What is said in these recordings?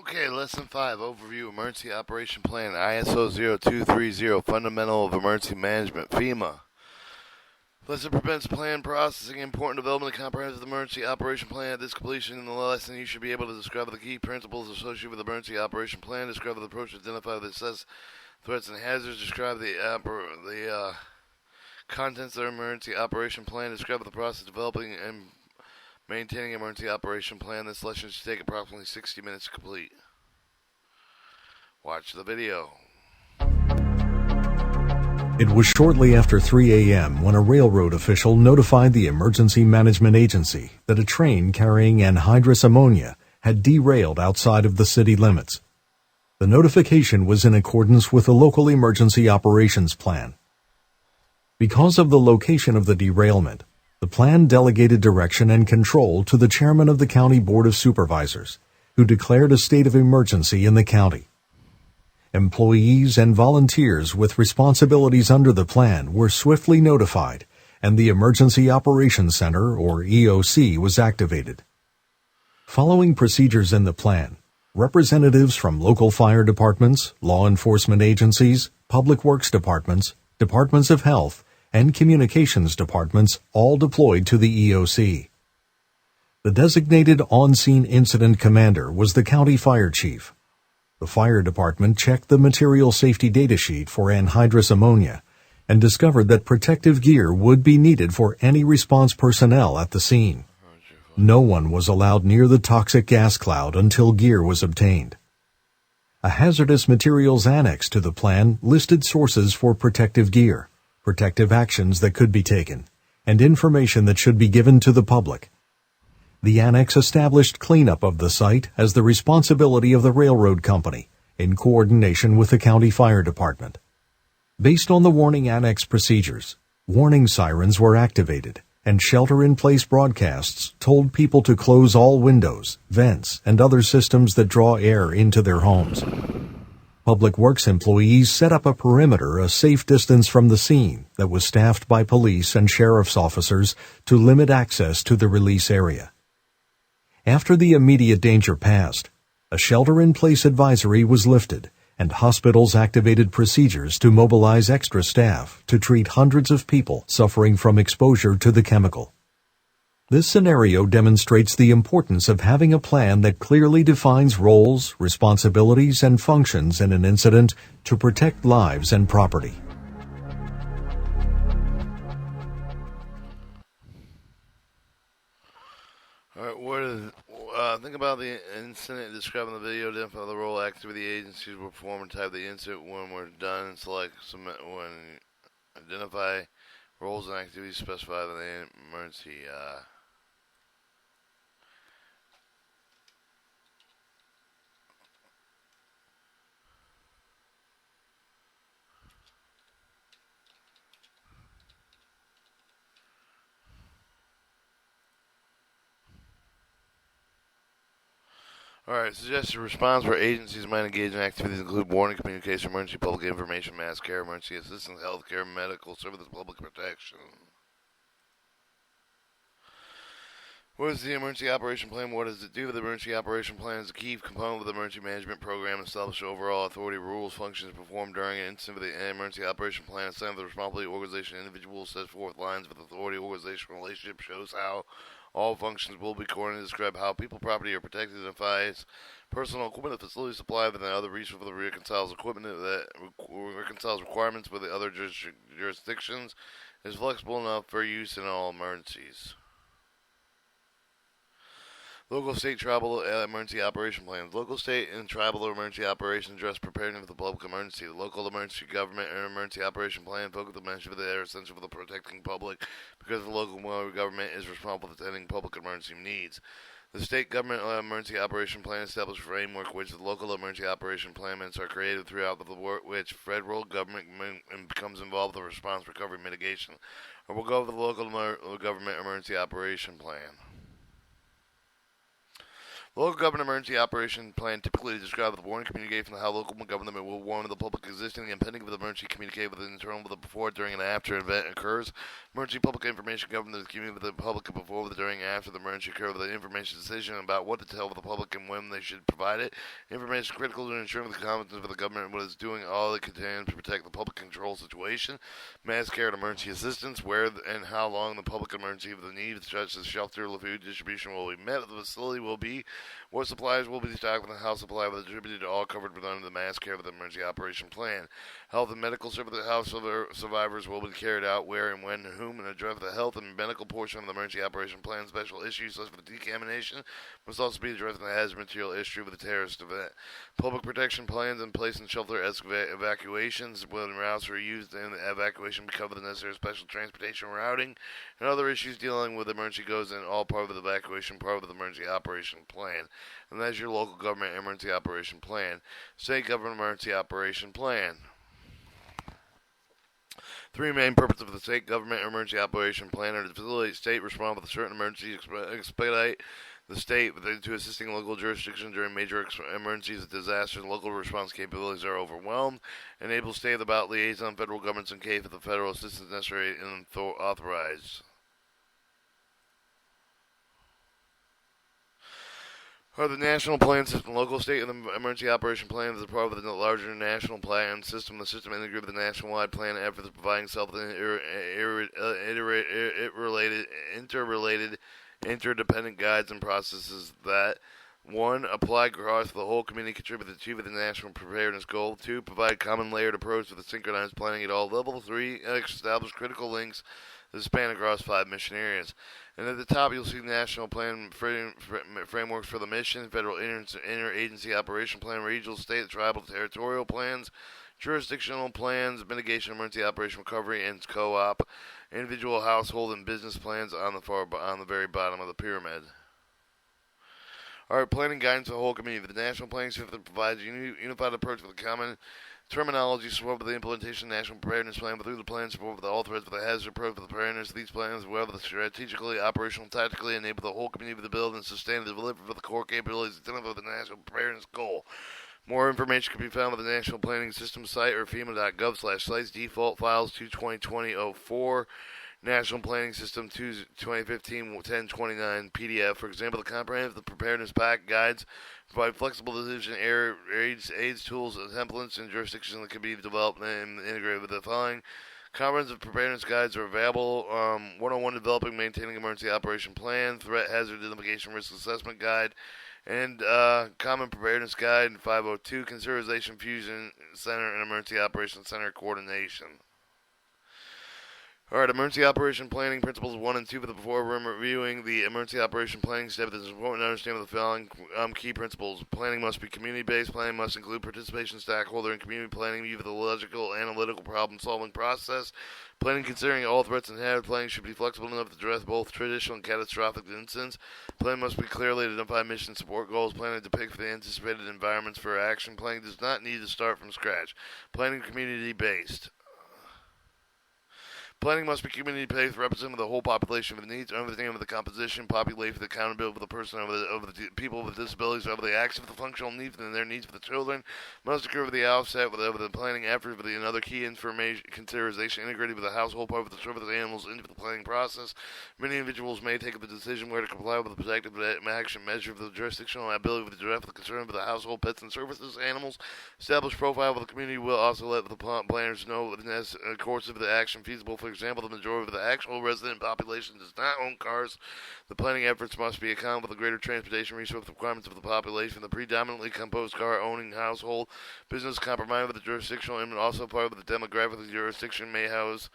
Okay, Lesson 5, Overview, Emergency Operation Plan, ISO 0230, Fundamental of Emergency Management, FEMA. Lesson prevents plan processing, important development of comprehensive emergency operation plan. At this completion in the lesson, you should be able to describe the key principles associated with the emergency operation plan, describe the approach to identify the assess threats and hazards, describe the contents of the emergency operation plan, describe the process of developing and maintaining an emergency operation plan. This lesson should take approximately 60 minutes to complete. Watch the video. It was shortly after 3 a.m. when a railroad official notified the Emergency Management Agency that a train carrying anhydrous ammonia had derailed outside of the city limits. The notification was in accordance with the local emergency operations plan. Because of the location of the derailment, the plan delegated direction and control to the chairman of the County Board of Supervisors, who declared a state of emergency in the county. Employees and volunteers with responsibilities under the plan were swiftly notified, and the Emergency Operations Center, or EOC, was activated. Following procedures in the plan, representatives from local fire departments, law enforcement agencies, public works departments, departments of health, and communications departments all deployed to the EOC. The designated on-scene incident commander was the county fire chief. The fire department checked the material safety data sheet for anhydrous ammonia and discovered that protective gear would be needed for any response personnel at the scene. No one was allowed near the toxic gas cloud until gear was obtained. A hazardous materials annex to the plan listed sources for protective gear, protective actions that could be taken, and information that should be given to the public. The annex established cleanup of the site as the responsibility of the railroad company, in coordination with the county fire department. Based on the warning annex procedures, warning sirens were activated, and shelter-in-place broadcasts told people to close all windows, vents, and other systems that draw air into their homes. Public Works employees set up a perimeter a safe distance from the scene that was staffed by police and sheriff's officers to limit access to the release area. After the immediate danger passed, a shelter-in-place advisory was lifted, and hospitals activated procedures to mobilize extra staff to treat hundreds of people suffering from exposure to the chemical. This scenario demonstrates the importance of having a plan that clearly defines roles, responsibilities, and functions in an incident to protect lives and property. Think about the incident described in the video, identify the role activity agencies will perform and type the incident when we're done, and select when identify roles and activities specified in the emergency. Alright, suggested response where agencies might engage in activities include warning, communication, emergency public information, mass care, emergency assistance, healthcare, medical services, public protection. What is the emergency operation plan? What does it do? The emergency operation plan is a key component of the emergency management program. Establish overall authority, rules, functions performed during an incident with the emergency operation plan. Assign the responsibility organization individual, sets forth lines with authority organization relationship, shows how all functions will be coordinated, describe how people, property are protected, identifies personal equipment, facility supply, and other resources that reconciles equipment that reconciles requirements with the other jurisdictions, is flexible enough for use in all emergencies. Local, state, tribal emergency operation plans. Local, state, and tribal emergency operations address preparedness of the public emergency. The local emergency government and emergency operation plan focus the measures that are essential for the protecting public because the local government is responsible for attending public emergency needs. The state government emergency operation plan establishes a framework which the local emergency operation plans are created throughout which federal government becomes involved in the response, recovery, mitigation. Or we'll go over the local government emergency operation plan. The local government emergency operation plan typically describes the warning communique from how local government will warn the public existing and pending of the emergency communique with an internal with the before, during, and after an event occurs. Emergency public information governs the community with the public before, during, and after the emergency occur with an information decision about what to tell the public and when they should provide it. Information critical to ensuring the competence of the government and what it's doing all it can to protect the public control situation. Mass care and emergency assistance, where and how long the public emergency of the need, such as shelter, food distribution, will be met. The facility will be what supplies will be stocked and how supply will be distributed to all covered under the mass care of the emergency operation plan. Health and medical service of the house survivors will be carried out where and when and whom, and address the health and medical portion of the emergency operation plan. Special issues such as decontamination must also be addressed in the hazard material issue with the terrorist event. Public protection plans in place and shelter evacuations when routes are used in the evacuation cover the necessary special transportation routing and other issues dealing with emergency goes in all part of the evacuation part of the emergency operation plan. And that's your local government emergency operation plan. State government emergency operation plan. Three main purposes of the state government emergency operation plan are to facilitate state response with a certain emergency, expedite the state to assisting local jurisdictions during major emergencies and disasters. Local response capabilities are overwhelmed. Enable state about liaison federal governments in case of the federal assistance necessary and authorized. Are the national plan system, local, state, and the emergency operation plan is a part of the larger national plan system. The system integrated with the nationwide plan efforts of providing interrelated, interdependent guides and processes that 1. Apply across the whole community, contribute to achieving the national preparedness goal. 2. Provide common layered approach with the synchronized planning at all levels. 3. Establish critical links that span across 5 mission areas. And at the top, you'll see national plan frameworks for the mission, federal interagency operation plan, regional, state, tribal, territorial plans, jurisdictional plans, mitigation, emergency operation recovery, and co-op, individual, household, and business plans on the very bottom of the pyramid. All right, planning guidance for the whole community. The national planning system provides a unified approach with a common terminology support for the implementation of the National Preparedness Plan, but through the plan support for all threats for the hazard approach for the preparedness of these plans, well, the strategically, operational, tactically enable the whole community to build and sustain and deliver for the core capabilities identified with the National Preparedness Goal. More information can be found on the National Planning System site or FEMA.gov/sites. Default files 2/2020-04. National Planning System 2015-1029 PDF. For example, the comprehensive preparedness pack guides provide flexible decision aids, tools, and templates and jurisdictions that can be developed and integrated with the following. Comprehensive preparedness guides are available. 101 Developing Maintaining Emergency Operation Plan, Threat Hazard Identification Risk Assessment Guide, and Common Preparedness Guide. 502 Consideration Fusion Center and Emergency Operations Center Coordination. All right, emergency operation planning principles 1 and 2 for the before reviewing the emergency operation planning step. It is important to understand the following key principles. Planning must be community-based. Planning must include participation, stakeholder, and community planning view of the logical, analytical, problem-solving process. Planning considering all threats and hazard. Planning should be flexible enough to address both traditional and catastrophic incidents. Planning must be clearly identify mission support goals. Planning to depict the anticipated environments for action. Planning does not need to start from scratch. Planning community-based. Planning must be community-based, representative of the whole population with the needs, everything of the composition, population, the accountability of the person, over the people with disabilities, over the actions of the functional needs and their needs for the children. Must occur with the outset, with the planning effort, with another key information consideration integrated with the household part of the service animals into the planning process. Many individuals may take the decision where to comply with the protective action measure for the jurisdictional ability with the direct the concern for the household, pets, and services animals. Establish profile of the community will also let the planners know the course of the action feasible for example, the majority of the actual resident population does not own cars. The planning efforts must be accountable for the greater transportation resource requirements of the population. The predominantly composed car-owning household business compromised with the jurisdictional and also part of the demographic of the jurisdiction may house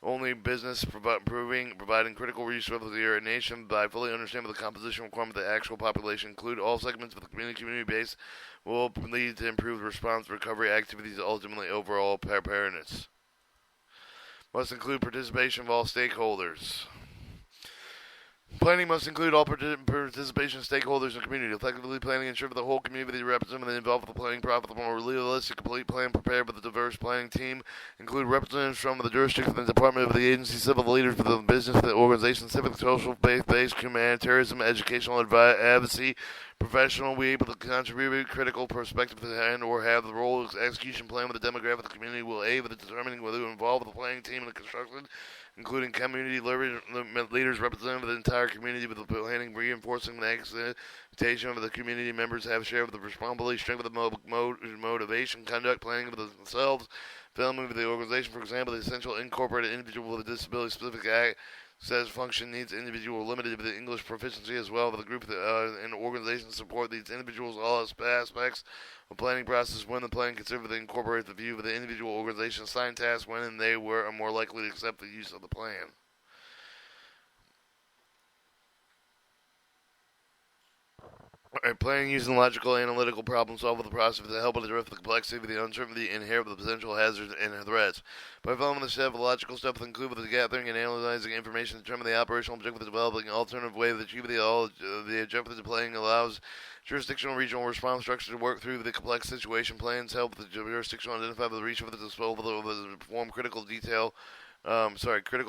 only business providing critical resources to your nation by fully understanding the composition requirement of the actual population, include all segments of the community base, will lead to improved response recovery activities, ultimately overall preparedness. Must include participation of all stakeholders. Planning must include all participation of stakeholders in the community. Effectively planning ensure the whole community represented and involved with the planning process. The more realistic, complete plan prepared with a diverse planning team. Include representatives from the jurisdiction, the department of the agency, civil leaders for the business, the organization, civic, social, faith-based, humanitarianism, educational advocacy, professional will be able to contribute critical perspective to and or have the role of execution plan with the demographic of the community will aid with determining whether to involve the planning team in the construction, including community leaders representing the entire community with the planning, reinforcing the expectation of the community members have shared with the responsibility, strength of the motivation, conduct planning of themselves, filming with the organization, for example, the essential incorporated individual with a disability specific act says function needs individual limited with the English proficiency as well. With the group and organization support these individuals all aspects of planning process when the plan considered to incorporate the view of the individual organization assigned tasks when and they were more likely to accept the use of the plan. Alright, planning using logical analytical problem solving the process to help address the complexity of the uncertainty inherent with the potential hazards and threats. By following the logical steps that include with the gathering and analyzing information to determine the operational objective of developing an alternative way of achieving the objective of planning allows jurisdictional regional response structure to work through the complex situation. Plans help the jurisdictional identify the reach of the disposal of the perform critical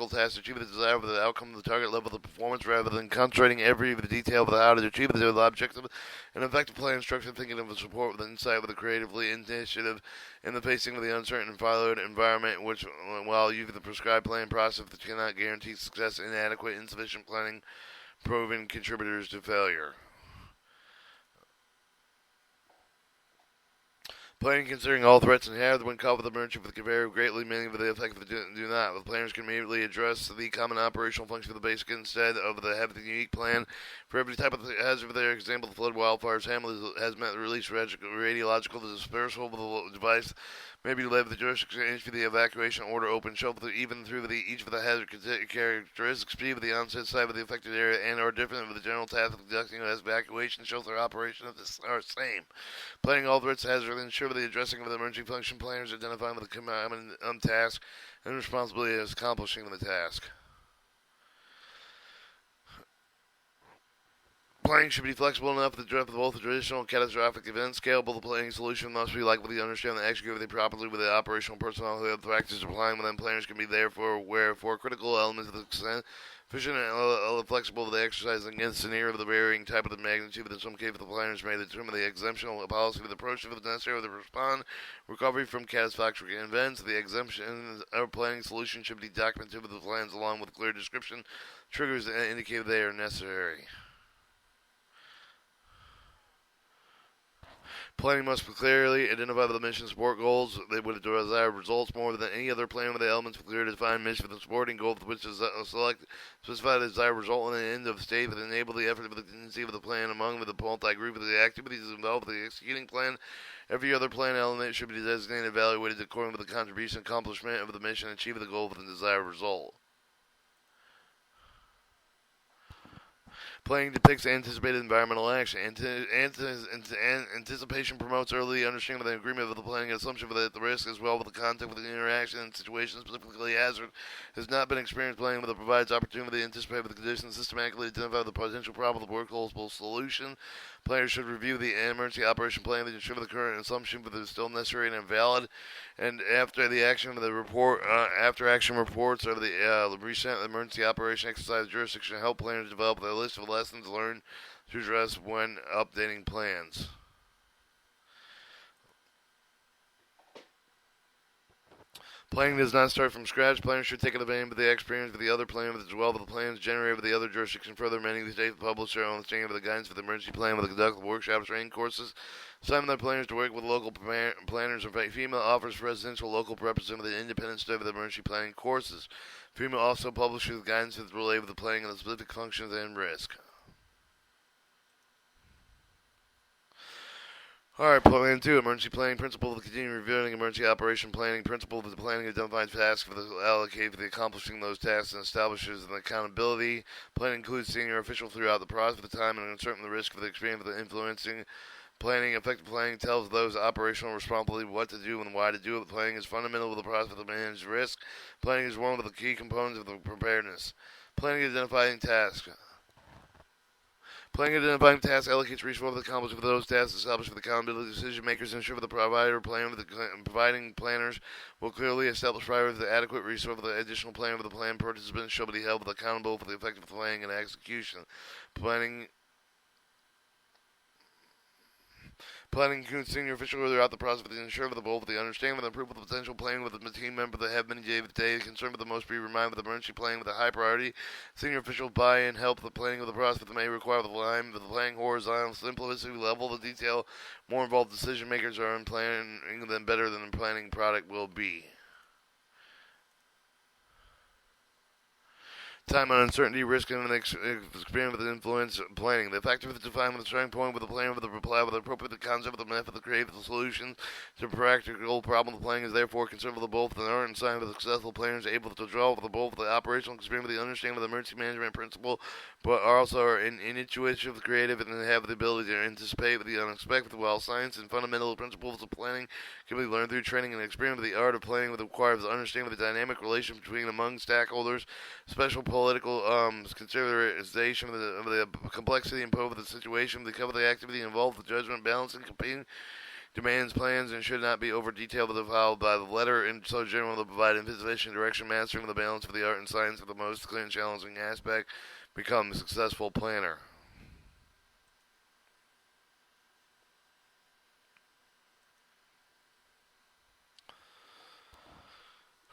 tasks to achieve the desired of the outcome of the target level of the performance rather than concentrating every detail of how to achieve the objective. An effective plan structure thinking of the support with insight with a creatively initiative in the facing of the uncertain and followed environment which while using the prescribed plan process that cannot guarantee success, inadequate, insufficient planning proven contributors to failure. Planning considering all threats inherent when caught with emergency can vary greatly, many of the effective do not. The planners can immediately address the common operational function of the basic instead of the having the unique plan for every type of hazard. For their example, the flood, wildfires, hazmat, release, radiological, the dispersal of the device may be led with the jurisdiction for the evacuation order open, show even through each of the hazard characteristics, speed of the onset site of the affected area, and are different with the general task of conducting evacuation, shows their operation of this are same. Planning all threats hazard ensure the addressing of the emergency function planners identifying with the common task and responsibility of accomplishing the task. Planning should be flexible enough to address both the traditional and catastrophic events. Scalable, the planning solution must be likely to understand and execute it properly with the operational personnel who have the practice of applying within planners can be there for critical elements of the extent efficient and flexible with the exercising against scenario of the varying type of the magnitude. But in some cases, the planners may determine the exemption of the policy of the approach if it's necessary to respond recovery from catastrophic events. The exemption or planning solution should be documented with the plans along with clear description triggers that indicate they are necessary. Planning must clearly identify the mission support goals that would desired results more than any other plan with the elements of clearly defined mission for the supporting goal which is specify the desired result in the end of state that enable the effort of the tendency of the plan among the multi-group of the activities involved with the executing plan. Every other plan element should be designated and evaluated according to the contribution and accomplishment of the mission and achieving the goal with the desired result. Planning depicts anticipated environmental action. Anticipation promotes early understanding of the agreement of the planning assumption that the risk as well with the context with the interaction and situation specifically hazard has not been experienced. Planning with provides opportunity to anticipate the conditions systematically identify the potential problem of the workable solution. Planners should review the emergency operation plan to ensure the current assumption that is still necessary and valid. And after the action of the report, after action reports of the recent emergency operation exercise jurisdiction, help planners develop a list of lessons learned to address when updating plans. Planning does not start from scratch. Planners should take advantage of the experience of the other plan as well as the plans generated with the other jurisdiction. Further, many of the states publish their own understanding of the guidance for the emergency plan with the conduct of workshops, training courses. Some of their planners to work with local planners or female offers residential local representative the independent study of the emergency planning courses. FEMA also publishes guidance that's related with the planning of the specific functions and risk. Alright, plan 2, emergency planning principle of the continuing reviewing emergency operation planning principle of the planning identifies tasks for the allocate for the accomplishing those tasks and establishes an accountability. Planning includes senior officials throughout the process of the time and uncertain the risk of the experience of the influencing planning. Effective planning tells those operational responsibility what to do and why to do it. Planning is fundamental to the process of manage risk. Planning is one of the key components of the preparedness. Planning identifying tasks. Planning and identifying tasks allocates resources to accomplish for those tasks established for the accountability decision makers and ensure for the provider plan with the providing planners will clearly establish priorities the adequate resource for the additional plan for the plan participants shall be held accountable for the effective planning and execution. Planning Planning includes senior officials throughout the process to ensure that both the understanding of the approval of the potential planning with the team member that have many days of the day concerned with the most be reminded with the emergency planning with a high priority. Senior officials buy-in help the planning of the process that may require the line with the planning horizontal simplicity level the detail. More involved decision makers are in planning them better than the planning product will be. Time on uncertainty, risk, and experience with influence planning. The factor is defined with the starting point, with the plan, with the reply, with the appropriate the concept, with the method, the creative, the solution to a practical problem. The planning is therefore concerned with the both, the art and science of the successful planners able to draw with the both, the operational experience with the understanding of the emergency management principle, but also are in intuition of the creative and have the ability to anticipate with the unexpected. While science and fundamental principles of planning can be learned through training and experience, with the art of planning with requires the understanding of the dynamic relation between among stakeholders, special political consideration of the complexity imposed of the situation, the cover the activity involved, the judgment, balancing, competing demands, plans, and should not be over detailed but followed by the letter, and so general to provide anticipation, direction, mastering the balance of the art and science of the most clear and challenging aspect, become a successful planner.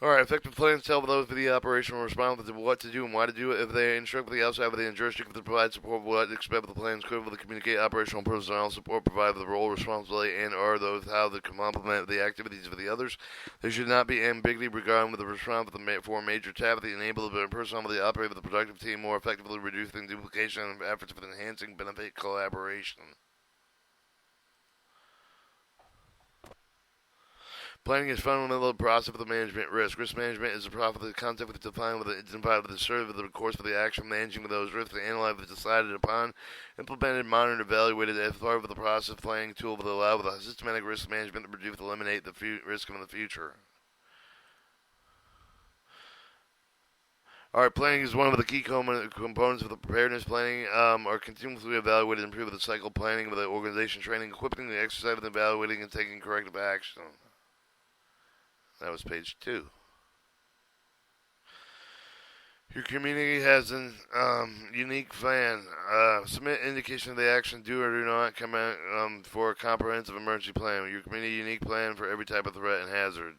Alright, effective plans tell those for the operation will respond with what to do and why to do it. If they instruct with the outside with the jurisdiction to provide support with what to expect with the plans, critical to communicate operational personnel support, provide the role, responsibility, and or those how to complement the activities of the others. There should not be ambiguity regarding with the response for major tasks that enable the personnel to operate with the productive team more effectively, reducing duplication and efforts of enhancing benefit collaboration. Planning is fundamental process of the management risk. Risk management is the process of the concept with defined with identified with the serve of the course for the action managing with those risks and analyzed with decided upon, implemented, monitored, evaluated as part of the process planning tool that allow with a systematic risk management to reduce and eliminate the risk in the future. Alright, planning is one of the key components of the preparedness planning are continuously evaluated and improved with the cycle planning with the organization training, equipping the exercise and evaluating and taking corrective action. That was page 2. Your community has an unique plan. Submit indication of the action do or do not come out for a comprehensive emergency plan. Your community unique plan for every type of threat and hazard.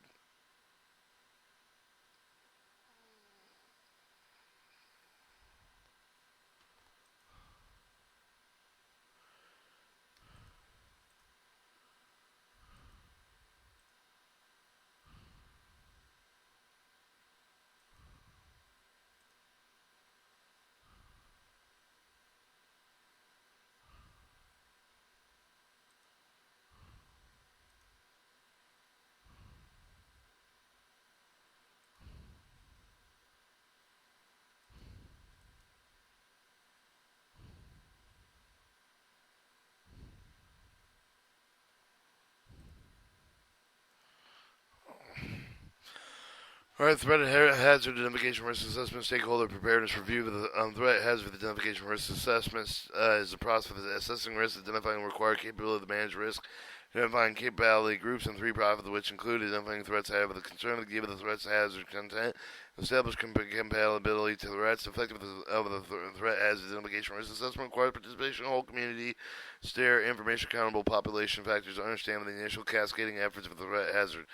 Alright, threat and hazard identification risk assessment stakeholder preparedness review. The threat hazard identification risk assessment is the process of assessing risk, identifying required capability to manage risk, identifying capability groups, and 3 profits, which include identifying threats have the concern to give the threats hazard content, establish compatibility to threats, effective of the threat hazard identification risk assessment requires participation of the whole community, stare information accountable population factors, understand the initial cascading efforts of the threat hazard.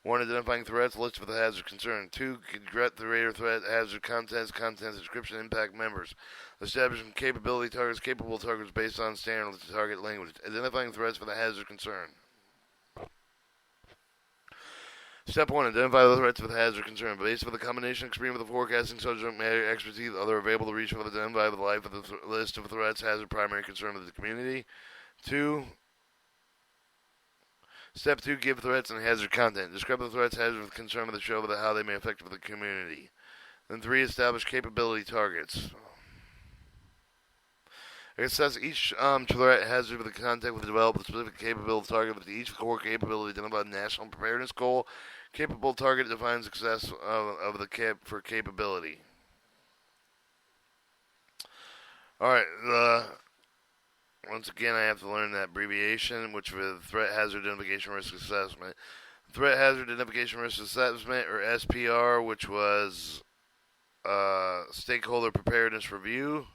1. Identifying threats, list of the hazard concern. 2. Get the greater threat hazard contents, description, impact members. Establishing capability targets, capable targets based on standard target language. Identifying threats for the hazard concern. Step 1. Identify the threats for the hazard concern. Based on the combination experience with the forecasting subject matter expertise, other available to reach for the identify the life of the list of threats, hazard, primary concern of the community. 2. Step 2, give threats and hazard content. Describe the threats, hazard, with concern with the show with how they may affect the community. Then 3, establish capability targets. Assess each threat hazard with the content with develop a specific capability target with each core capability identified national preparedness goal. Capable target defines success of the for capability. Alright, once again, I have to learn that abbreviation, which is Threat Hazard Identification Risk Assessment. Threat Hazard Identification Risk Assessment, or SPR, which was Stakeholder Preparedness Review.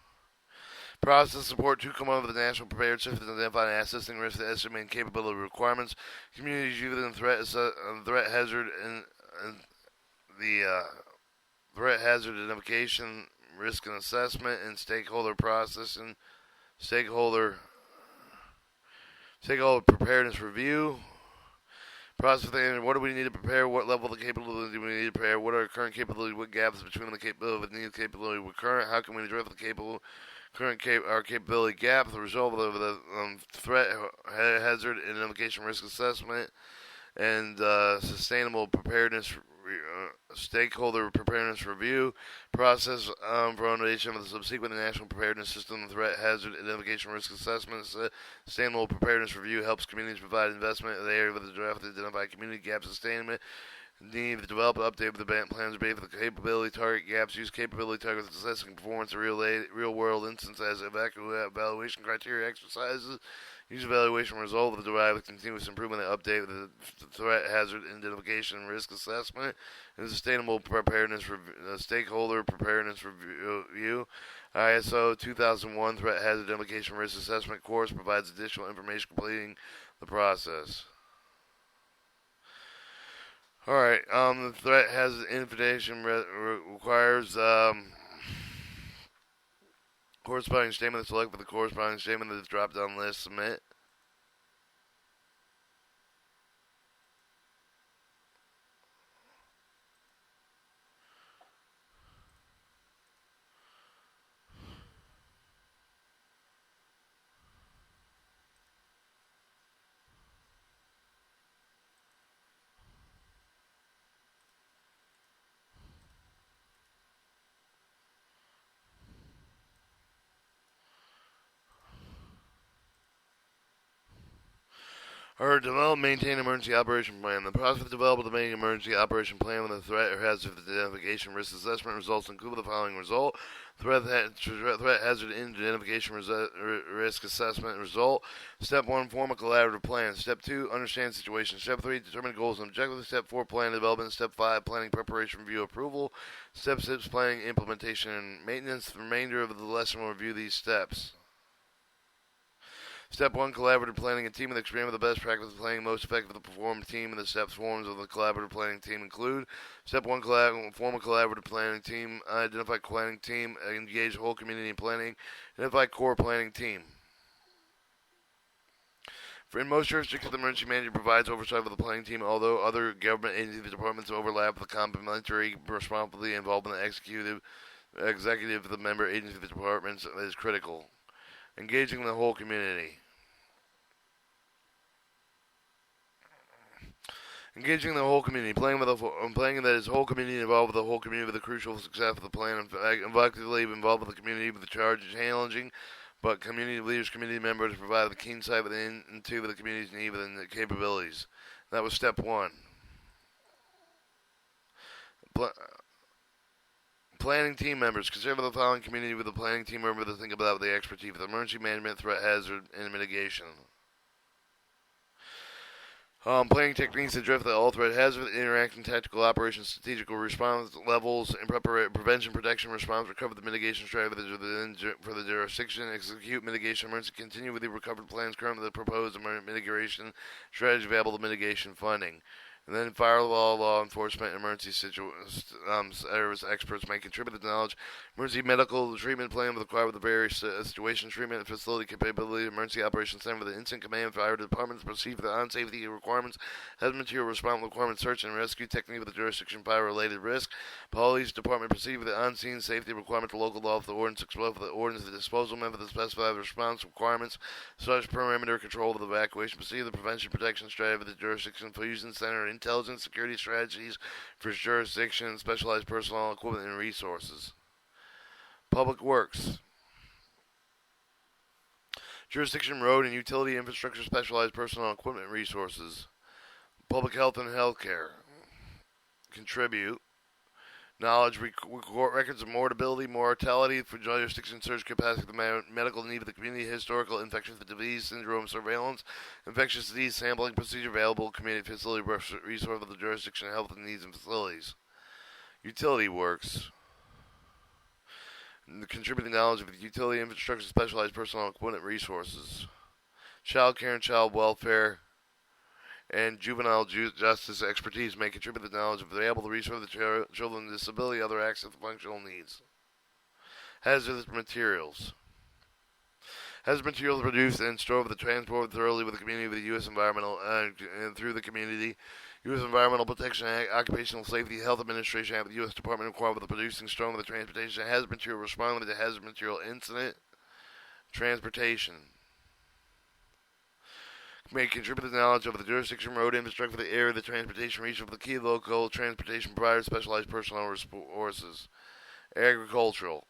Process support to come up with the national prepared system to identify and assessing risk, estimating capability requirements. Communities using threat hazard and the threat hazard identification, risk and assessment, and stakeholder processing, stakeholder preparedness review. Process the what do we need to prepare? What level of the capability do we need to prepare? What are our current capability? What gaps between the capability with needed capability with current? How can we address the our capability gap? The result of the threat hazard identification risk assessment and sustainable preparedness stakeholder preparedness review process for foundation of the subsequent national preparedness system. The threat hazard identification risk assessment sustainable preparedness review helps communities provide investment in the area of the draft to identify community gap sustainment need to develop and update the plans based on the capability target gaps. Use capability targets assessing performance of real world instance as evaluation criteria exercises. Use evaluation result of the derived continuous improvement and update the threat hazard identification and risk assessment and sustainable preparedness stakeholder preparedness review. ISO 2001 threat hazard identification risk assessment course provides additional information completing the process. Alright, the threat hazard identification requires corresponding statement to select for the corresponding statement of the drop-down list. Submit. Or develop, maintain emergency operation plan. The process of developing and maintaining emergency operation plan with a threat or hazard identification risk assessment results include the following result. Threat hazard identification risk assessment result. Step 1, form a collaborative plan. Step 2, understand situation. Step 3, determine goals and objectives. Step 4, plan development. Step 5, planning, preparation, review, approval. Step 6, planning, implementation, and maintenance. The remainder of the lesson will review these steps. Step 1, collaborative planning. A team with experience with the best practice of planning, most effective to perform team, and the steps forms of the collaborative planning team include. Step 1, form a collaborative planning team. Identify planning team. Engage the whole community in planning. Identify core planning team. In most jurisdictions, the emergency manager provides oversight of the planning team, although other government agencies and departments overlap with the complementary responsibility involved in the executive of the member agency of the departments is critical. Engaging the whole community. Engaging the whole community. Playing that is whole community involved with the whole community with the crucial success of the plan. Effectively involved with the community with the charge of challenging, but community leaders, community members provide the keen sight into the community's need and the capabilities. That was step 1. Planning team members. Consider the following community with the planning team member to think about the expertise of emergency management, threat hazard, and mitigation. Planning techniques address all threat hazard, interacting, tactical operations, strategical response levels, and prevention, protection, response, recover the mitigation strategies for the jurisdiction, execute mitigation emergency, continue with the recovered plans currently proposed mitigation strategy available to mitigation funding. And then firewall, law enforcement, emergency service experts may contribute to the knowledge. Emergency medical treatment plan with required with the various situation treatment facility capability. Emergency operations center with the incident command fire departments proceed with the on-safety requirements. Has material response requirement search and rescue technique with the jurisdiction fire related risk. Police department proceed with the on-scene safety requirement to local law for the ordinance explode for the ordinance the disposal method the specified response requirements. Such perimeter control of the evacuation proceed the prevention protection strategy with the jurisdiction fusion center and intelligence security strategies for jurisdiction, specialized personnel, equipment, and resources. Public Works. Jurisdiction, road, and utility infrastructure, specialized personnel, equipment, resources. Public health and healthcare. Contribute. Knowledge, records of mortality for jurisdiction, surge capacity, the medical need of the community, historical infectious disease, syndrome surveillance, infectious disease sampling procedure, available community facility resource of the jurisdiction, health and needs and facilities. Utility works. Contributing knowledge of the utility infrastructure, specialized personnel, and equipment resources. Child care and child welfare and juvenile justice expertise may contribute to the knowledge of available to resource the children with disability, other access to functional needs. Hazardous materials. Hazardous materials produced and stored for the transport thoroughly with the community with the U.S. Environmental and through the community. U.S. Environmental Protection Act, Occupational Safety Health Administration Act, the U.S. Department required with the producing, storing, with the transportation of hazardous material, responding to hazardous material incident, transportation. May contribute to the knowledge of the jurisdiction, road infrastructure for the area, the transportation reach of the key local transportation providers, specialized personnel resources. Agricultural.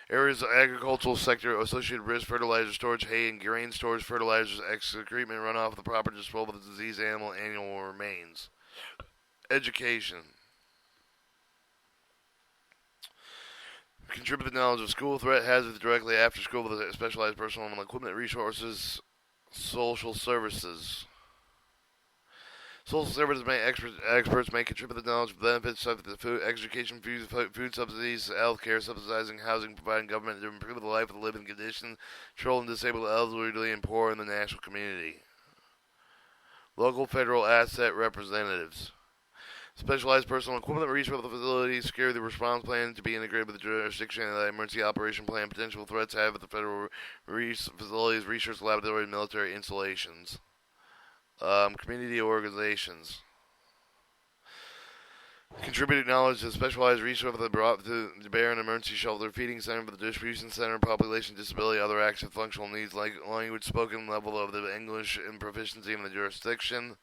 Areas of agricultural sector associated risk, fertilizer storage, hay and grain storage, fertilizers, excrement, runoff of the proper disposal of the diseased animal, annual remains. Education. Contribute to the knowledge of school threat hazards directly after school with specialized personnel and equipment resources. Social services. Social services experts may contribute to the knowledge of benefits such as food, education, food subsidies, health care, subsidizing housing, providing government to improve the life of the living conditions, children, disabled, elderly, and poor in the national community. Local federal asset representatives. Specialized personal equipment resource facilities secure the response plan to be integrated with the jurisdiction and the emergency operation plan. Potential threats have at the federal facilities, research laboratory, and military installations. Community organizations. Contributed knowledge to specialized resource that brought to bear an emergency shelter, feeding center for the distribution center, population disability, other active functional needs like language spoken level of the English and proficiency in the jurisdiction.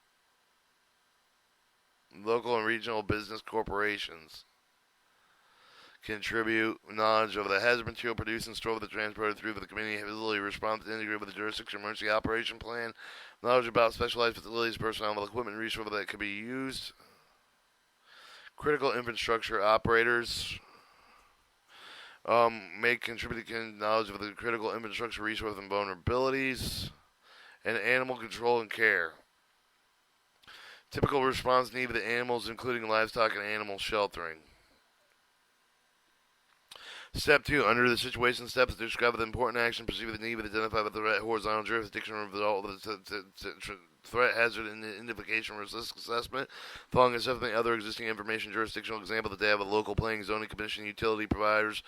Local and regional business corporations. Contribute knowledge of the hazard material produced and stored with the transported through the community facility, respond to integrate with the jurisdiction emergency operation plan, knowledge about specialized facilities, personnel, with equipment and resources that could be used, critical infrastructure operators may contribute to knowledge of the critical infrastructure resource and vulnerabilities, and animal control and care. Typical response need of the animals, including livestock and animal sheltering. Step 2. Under the situation steps, describe the important action, perceive the need, with identify the threat, horizontal jurisdiction, result of the threat, hazard, and identification, risk assessment. Following assessment, other existing information, jurisdictional example, the data of the local planning, zoning commission, utility providers,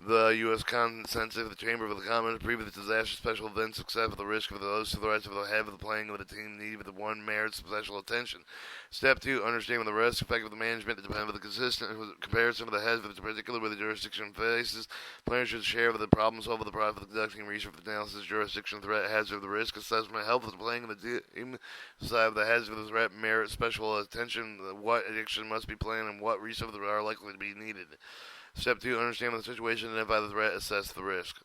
the U.S. consensus of the Chamber of the Commons, previous disaster, special events, success of the risk of those threats of the head of the planning of the team need with the one merits special attention. Step 2, understanding the risk, effect of the management that depend on the consistent comparison of the heads of the particular with the jurisdiction faces. Planners should share with the problem solve the process of conducting research analysis, jurisdiction, threat, hazard of the risk assessment, help with the planning of the team, decide of the hazard of the threat, merit special attention, what action must be planned, and what resources are likely to be needed. Step 2, understand the situation, identify the threat, assess the risk.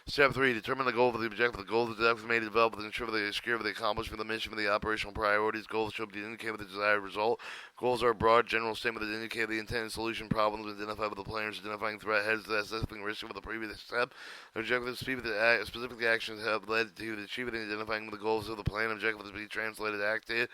Step 3, determine the goal of the objective. The goal of the objective may be developed and ensure the secure of the accomplishment of the mission of the operational priorities. Goals should be indicated with the desired result. Goals are a broad, general statement that indicate the intent and solution problems identified by the planners, identifying threat heads, assessing risk of the previous step. Objectives, specific actions have led to the achievement and identifying the goals of the plan. Objectives to be translated active.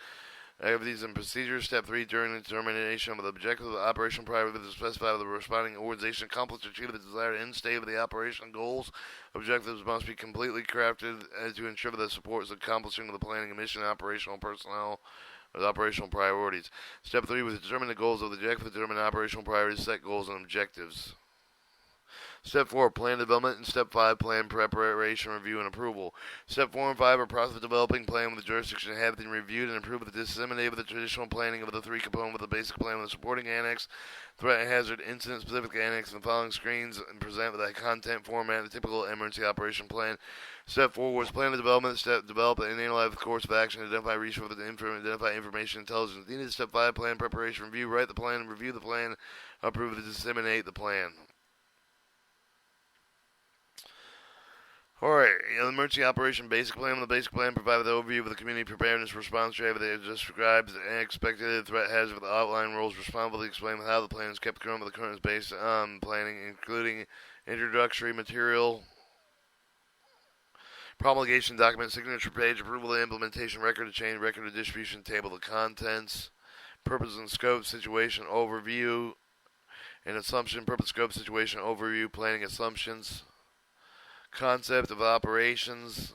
Activities and procedures. Step 3, during the determination of the objective of the operational priority to specify the responding organization accomplished to achieve the desired end state of the operation goals. Objectives must be completely crafted to ensure the supports accomplishing of the planning and mission operational personnel with operational priorities. Step 3 was determine the goals of the objective, determine operational priorities, set goals and objectives. Step 4, plan development, and Step 5, plan preparation, review, and approval. Step 4 and 5 are process of developing plan with the jurisdiction have been reviewed and approved with the disseminated with the traditional planning of the 3 components with the basic plan with the supporting annex, threat and hazard, incident specific annex, and the following screens and present with a content format, the typical emergency operation plan. Step 4 was plan the development. Step develop and analyze the course of action, identify resources, identify information intelligence needed. Step 5, plan preparation, review, write the plan, review the plan, approve and disseminate the plan. Alright, the emergency operation basic plan. The basic plan provided the overview of the community preparedness response strategy that describes the expected threat hazard with the outline roles responsible to explain how the plan is kept current with the current based on planning, including introductory material, promulgation document, signature page, approval of implementation, record of change, record of distribution, table of contents, Purpose and scope, situation overview, and assumption, purpose, scope, situation overview, planning assumptions, concept of operations.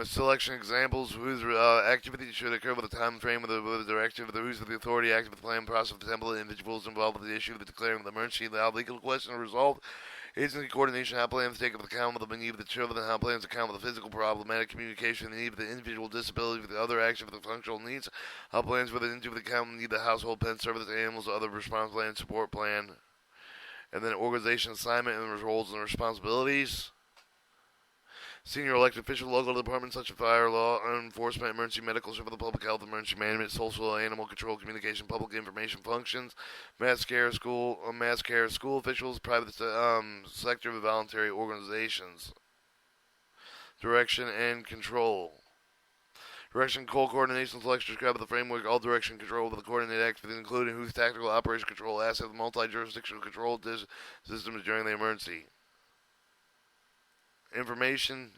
Selection examples: whose activity should occur with a time frame, with the directive, with the who's the authority, active with the plan, process of the template, individuals involved with the issue, the declaring the emergency, the legal question resolved, agency coordination, how plans take into account with the need of the children, how plans account with the physical problematic communication, the need of the individual disability, with the other action for the functional needs, how plans with into the account the need the household pet service animals, other response plan, support plan, and then organization assignment and roles and responsibilities. Senior elected official, local departments such as fire, law enforcement, emergency medical, civil, public health, emergency management, social, animal control, communication, public information functions, mass care, school officials, private sector, voluntary organizations. Direction and control. Direction, control, coordination, selection, describe the framework, all direction control with the coordinated activity, including whose tactical operation control assets, multi-jurisdictional control systems during the emergency. Information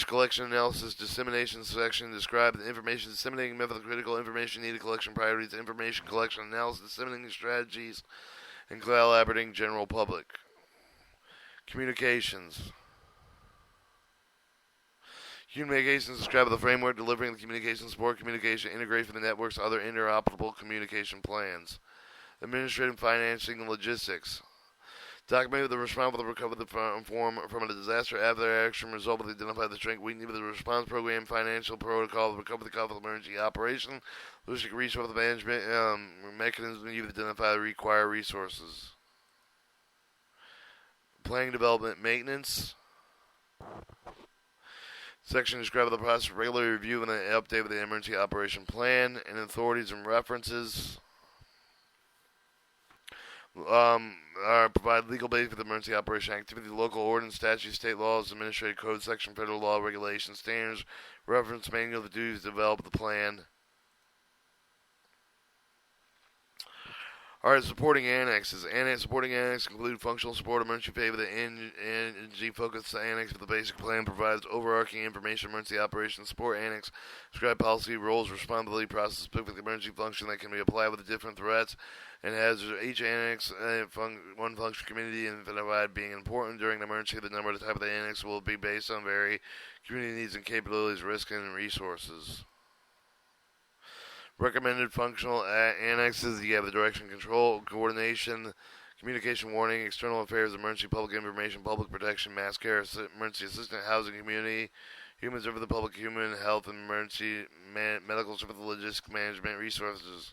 collection, analysis, dissemination section. Describe the information disseminating method, critical information needed, collection priorities, information collection, analysis, disseminating strategies, and collaborating general public. Communications. Communications describe the framework, delivering the communication support, communication integration of the networks, other interoperable communication plans. Administrative, financing, and logistics. Document the response will recover the form from a disaster after action result with identify the strength weakness of the response program, financial protocol, recover the cost of emergency operation, logistic resource management mechanism to identify the required resources. Planning, development, maintenance. Section describes the process of regular review and an update of the emergency operation plan and authorities and references. Provide legal base for the emergency operation activity, local ordinance, statutes, state laws, administrative code section, federal law, regulations, standards, reference manual, the duties to develop the plan. Alright, supporting annexes. Supporting annexes include functional support, emergency favor, the energy focused annex for the basic plan provides overarching information, emergency operations support annex, describe policy, roles, responsibility, process, specific emergency function that can be applied with the different threats, and has each annex one function community and identified being important during the emergency. The number, the type of the annex will be based on very community needs and capabilities, risk, and resources. Recommended functional annexes. You have the direction, control, coordination, communication, warning, external affairs, emergency, public information, public protection, mass care, emergency assistant, housing, community, human service, the public, human health, and emergency medical service, logistics, management, resources.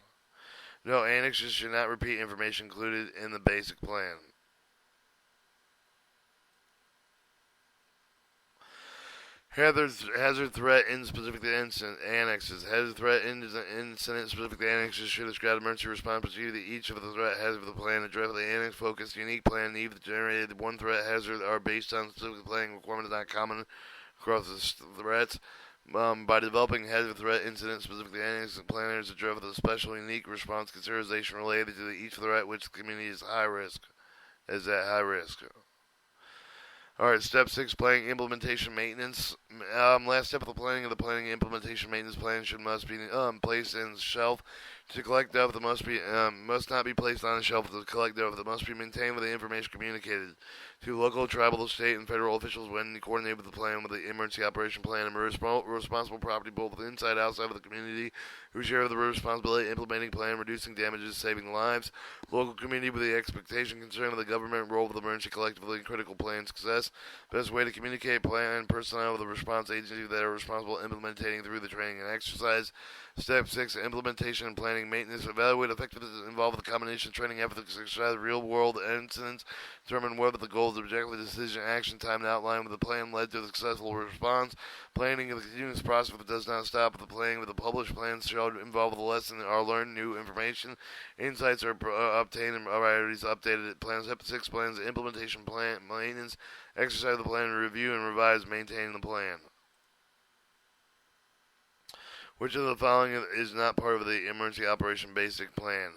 No, annexes should not repeat information included in the basic plan. Hazard threat in specific incident annexes. Hazard threat incident specific annexes should describe emergency response procedure to each of the threat hazard of the plan. Address the annex focused unique plan need the generated one threat hazard are based on specific planning requirements not common across the threats. By developing hazard threat incident specifically annex planners address the special unique response consideration related to each threat which the community is at high risk. Alright, step 6, planning, implementation, maintenance. Last step of the planning implementation, maintenance plan must be placed in the shelf to collect data that must not be placed on the shelf to collect data that must be maintained with the information communicated to local, tribal, state, and federal officials when coordinated with the plan with the emergency operation plan and responsible property both inside and outside of the community who share the responsibility implementing plan, reducing damages, saving lives. Local community with the expectation concern of the government role of the emergency collectively in critical plan success. Best way to communicate plan personnel with the response agency that are responsible implementing through the training and exercise. Step 6, implementation and planning maintenance. Evaluate effectiveness involved with the combination of training efforts to exercise real-world incidents. Determine whether the goals, objective, decision, action, time, and outline of the plan led to a successful response. Planning is a continuous process that does not stop with the planning. With the published plans shall involve the lesson or learn new information. Insights are obtained and priorities updated. Plans. Step 6, plans, implementation, plan, maintenance, exercise the plan, review, and revise, maintaining the plan. Which of the following is not part of the emergency operation basic plan?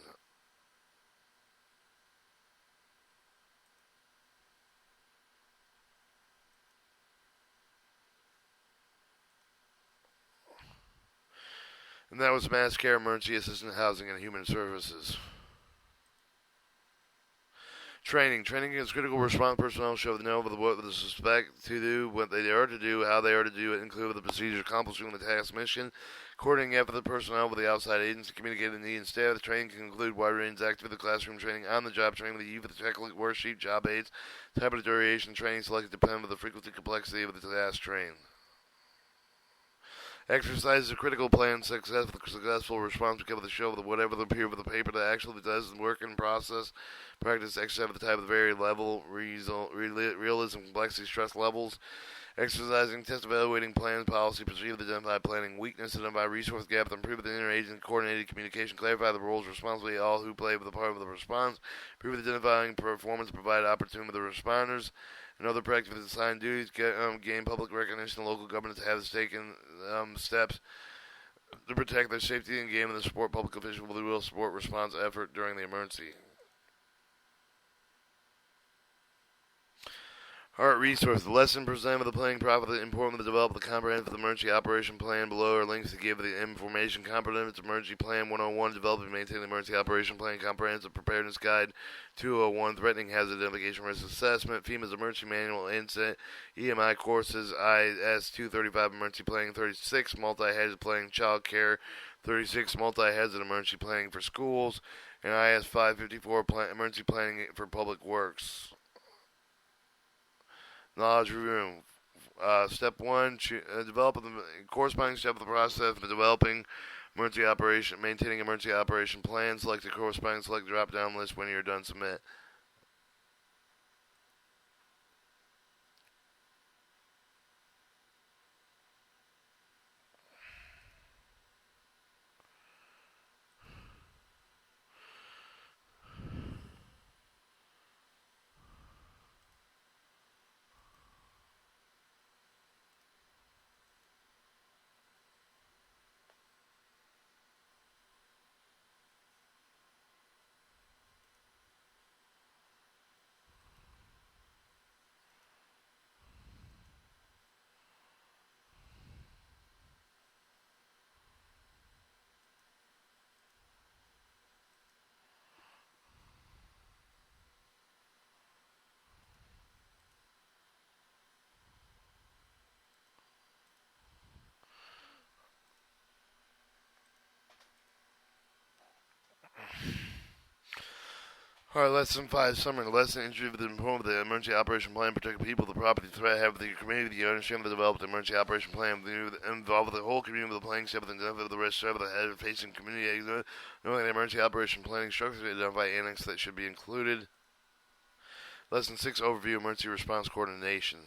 And that was mass care, emergency assistance, housing, and human services. Training. Training is critical response personnel show the know what the suspect to do, what they are to do, how they are to do it, include the procedure accomplishing the task mission, coordinating effort of the personnel with the outside agents, communicating the need and staff. The training can include wide range active classroom training, on the job training with the youth with the checklist, worksheet, job aids, type of duration training selected depending on the frequency and complexity of the task trained. Exercises a critical plan successful response to cover the show with whatever the appear with the paper that actually does the work in process. Practice exercise with the type of the very level, realism, complexity, stress levels. Exercising, test evaluating plans, policy, procedure, identify planning weakness, identify resource gaps, improve the interagency coordinated communication, clarify the roles, responsibility, all who play with the part of the response, improve identifying performance, provide opportunity with the responders. And other practice with assigned duties, gain public recognition. Local governments have taken steps to protect their safety and gain the support public officials with the real support response effort during the emergency. Art resource. The lesson presented with the planning profit important to develop the comprehensive emergency operation plan. Below are links to give the information. Comprehensive emergency plan 101. Develop and maintain the emergency operation plan. Comprehensive preparedness guide 201. Threatening hazard identification risk assessment. FEMA's emergency manual incident. EMI courses. IS 235 emergency planning 36. Multi-hazard planning child care 36. Multi-hazard emergency planning for schools. And IS 554 emergency planning for public works. Knowledge review. Step 1, develop the corresponding step of the process for developing emergency operation, maintaining emergency operation plan. Select the corresponding drop-down list when you're done. Submit. Alright, Lesson 5, Summary. The lesson introduced the importance of the emergency operation plan, protect people, the property, threat, have the community, the understanding of the developed emergency operation plan, involve the whole community with the planning step, with the identify of the risk, step of the head facing community, knowing the emergency operation planning structure, identify annex that should be included. Lesson 6, Overview, emergency response coordination.